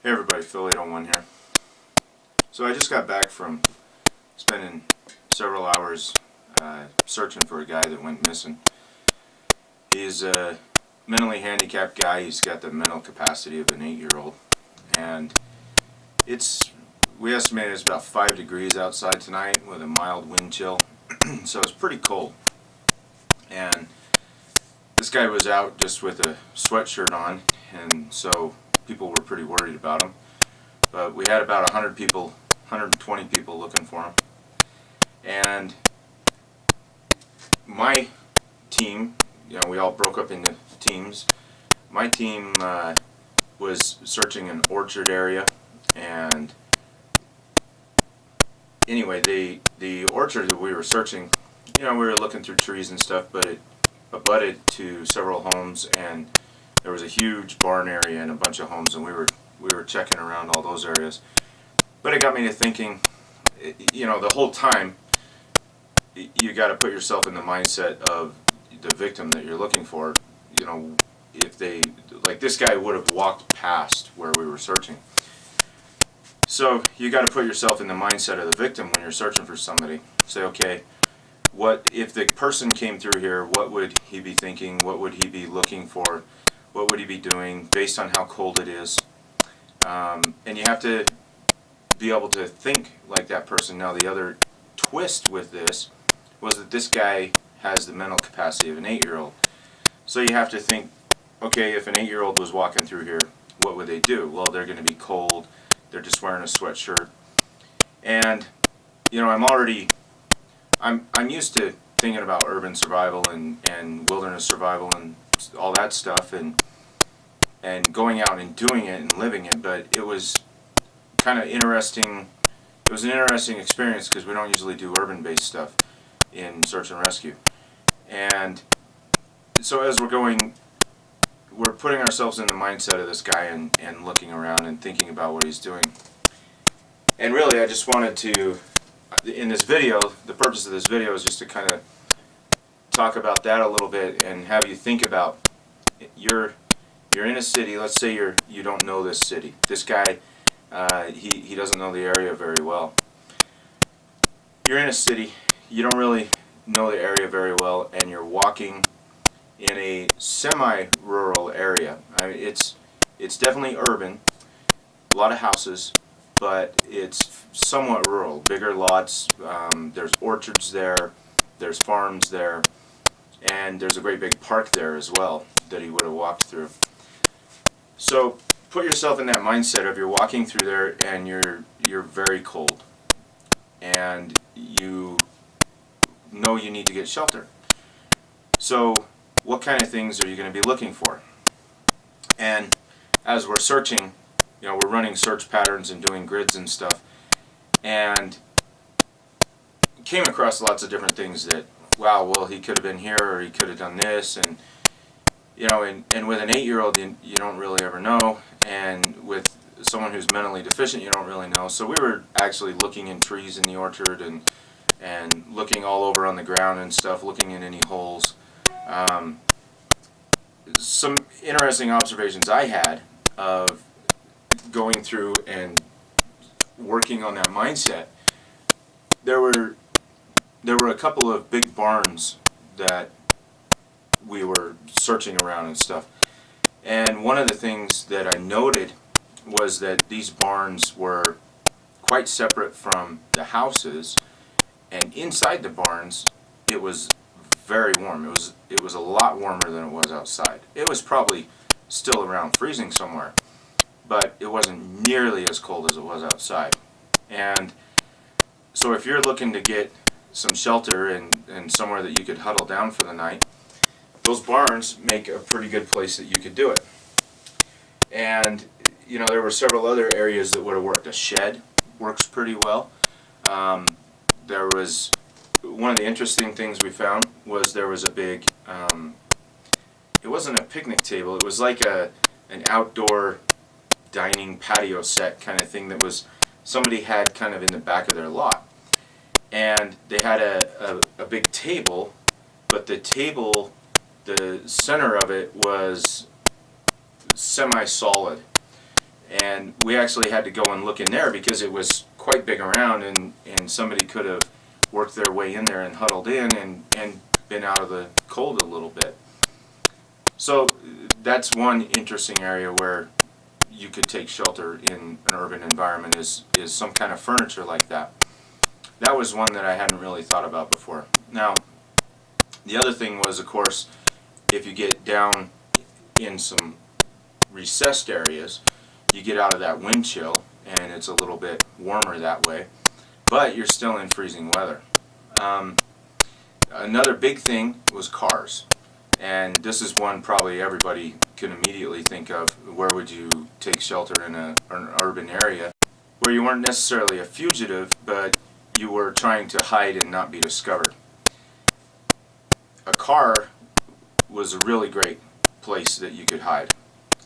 Hey everybody, Phil801 here. So I just got back from spending several hours searching for a guy that went missing. He's a mentally handicapped guy. He's got the mental capacity of an 8-year-old. And we estimate it's about 5 degrees outside tonight with a mild wind chill. So it's pretty cold. And this guy was out just with a sweatshirt on, and so people were pretty worried about him. But we had about 120 people looking for him. And my team, we all broke up into teams. My team was searching an orchard area, and anyway, the orchard that we were searching, we were looking through trees and stuff, but it abutted to several homes, and there was a huge barn area and a bunch of homes, and we were checking around all those areas. But it got me to thinking, the whole time you got to put yourself in the mindset of the victim that you're looking for. If they, like this guy would have walked past where we were searching. So you got to put yourself in the mindset of the victim when you're searching for somebody. Say, okay, what if the person came through here? What would he be thinking? What would he be looking for? What would he be doing based on how cold it is? And you have to be able to think like that person. Now, the other twist with this was that this guy has the mental capacity of an 8-year-old. So you have to think, okay, if an 8-year-old was walking through here, what would they do? Well, they're going to be cold. They're just wearing a sweatshirt. And, I'm used to thinking about urban survival and wilderness survival and all that stuff, and going out and doing it and living it, but it was kind of interesting. It was an interesting experience because we don't usually do urban-based stuff in search and rescue. And so as we're putting ourselves in the mindset of this guy and looking around and thinking about what he's doing. And really, I just wanted to, in this video, the purpose of this video is just to kind of talk about that a little bit and have you think about, you're in a city. Let's say you don't know this city. This guy, he doesn't know the area very well. You're in a city, you don't really know the area very well, and you're walking in a semi-rural area. I mean, it's definitely urban, a lot of houses, but it's somewhat rural. Bigger lots, there's orchards there, there's farms there, and there's a great big park there as well that he would have walked through. So put yourself in that mindset of you're walking through there and you're very cold, and you know you need to get shelter. So what kind of things are you going to be looking for? And as we're searching, we're running search patterns and doing grids and stuff, and came across lots of different things that, wow, well, he could have been here, or he could have done this, and and with an 8-year-old, you don't really ever know, and with someone who's mentally deficient, you don't really know. So we were actually looking in trees in the orchard and looking all over on the ground and stuff, looking in any holes. Some interesting observations I had of going through and working on that mindset. There were a couple of big barns that we were searching around and stuff, and one of the things that I noted was that these barns were quite separate from the houses, and inside the barns it was very warm. It was a lot warmer than it was outside. It was probably still around freezing somewhere, but it wasn't nearly as cold as it was outside. And so if you're looking to get some shelter and somewhere that you could huddle down for the night, those barns make a pretty good place that you could do it. And there were several other areas that would have worked. A shed works pretty well. There was one of the interesting things we found was there was a big, it wasn't a picnic table, it was like an outdoor dining patio set kind of thing that was somebody had kind of in the back of their lot. And they had a big table, but the table, the center of it was semi-solid, And we actually had to go and look in there because it was quite big around, and somebody could have worked their way in there and huddled in and been out of the cold a little bit. So that's one interesting area where you could take shelter in an urban environment, is some kind of furniture like that. That was one that I hadn't really thought about before. Now, the other thing was, of course, if you get down in some recessed areas, you get out of that wind chill, and it's a little bit warmer that way, but you're still in freezing weather. Another big thing was cars, and this is one probably everybody can immediately think of. Where would you take shelter in an urban area where you weren't necessarily a fugitive, but you were trying to hide and not be discovered? A car was a really great place that you could hide.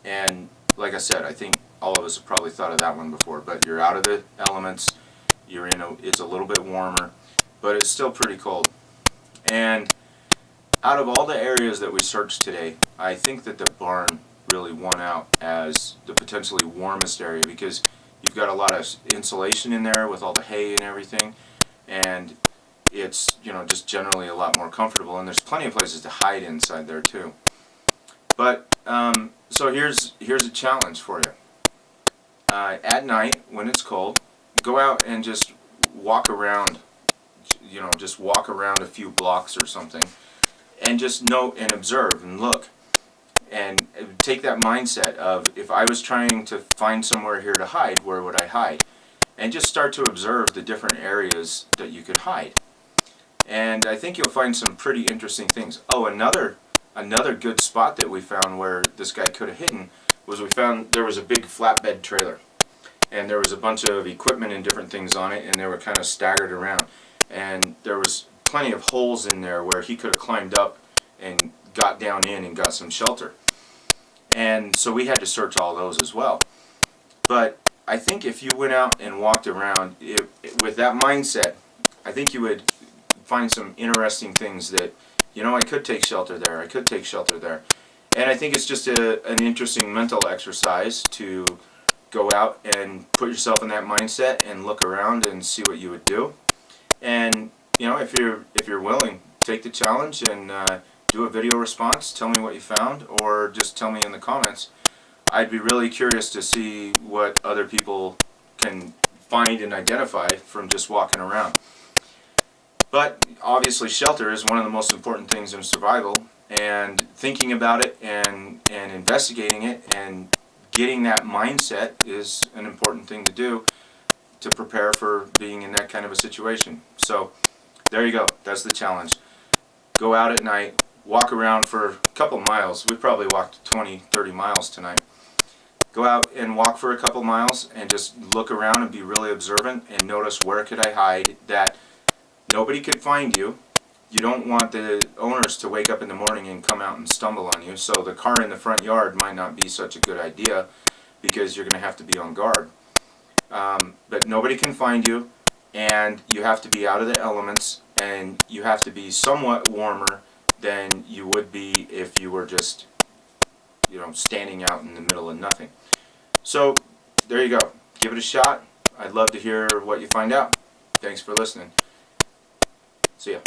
And like I said, I think all of us have probably thought of that one before, but you're out of the elements, it's a little bit warmer, but it's still pretty cold. And out of all the areas that we searched today, I think that the barn really won out as the potentially warmest area, because you've got a lot of insulation in there with all the hay and everything, and it's, just generally a lot more comfortable, and there's plenty of places to hide inside there too. But so here's a challenge for you. At night, when it's cold, go out and just walk around, just walk around a few blocks or something, and just note and observe and look. And take that mindset of, if I was trying to find somewhere here to hide, where would I hide? And just start to observe the different areas that you could hide. And I think you'll find some pretty interesting things. Oh, another good spot that we found where this guy could have hidden was, we found there was a big flatbed trailer. And there was a bunch of equipment and different things on it, and they were kind of staggered around. And there was plenty of holes in there where he could have climbed up and got down in and got some shelter. And so we had to search all those as well. But I think if you went out and walked around with that mindset, I think you would find some interesting things that, I could take shelter there, I could take shelter there. And I think it's just an interesting mental exercise to go out and put yourself in that mindset and look around and see what you would do. And if you're willing, take the challenge and do a video response. Tell me what you found, or just tell me in the comments. I'd be really curious to see what other people can find and identify from just walking around. But obviously, shelter is one of the most important things in survival, and thinking about it and investigating it and getting that mindset is an important thing to do to prepare for being in that kind of a situation. So there you go. That's the challenge. Go out at night, walk around for a couple miles. We probably walked 20, 30 miles tonight. Go out and walk for a couple miles and just look around and be really observant and notice, where could I hide that nobody could find you. You don't want the owners to wake up in the morning and come out and stumble on you. So the car in the front yard might not be such a good idea, because you're going to have to be on guard. But nobody can find you, and you have to be out of the elements, and you have to be somewhat warmer than you would be if you were just, standing out in the middle of nothing. So there you go. Give it a shot. I'd love to hear what you find out. Thanks for listening. See ya.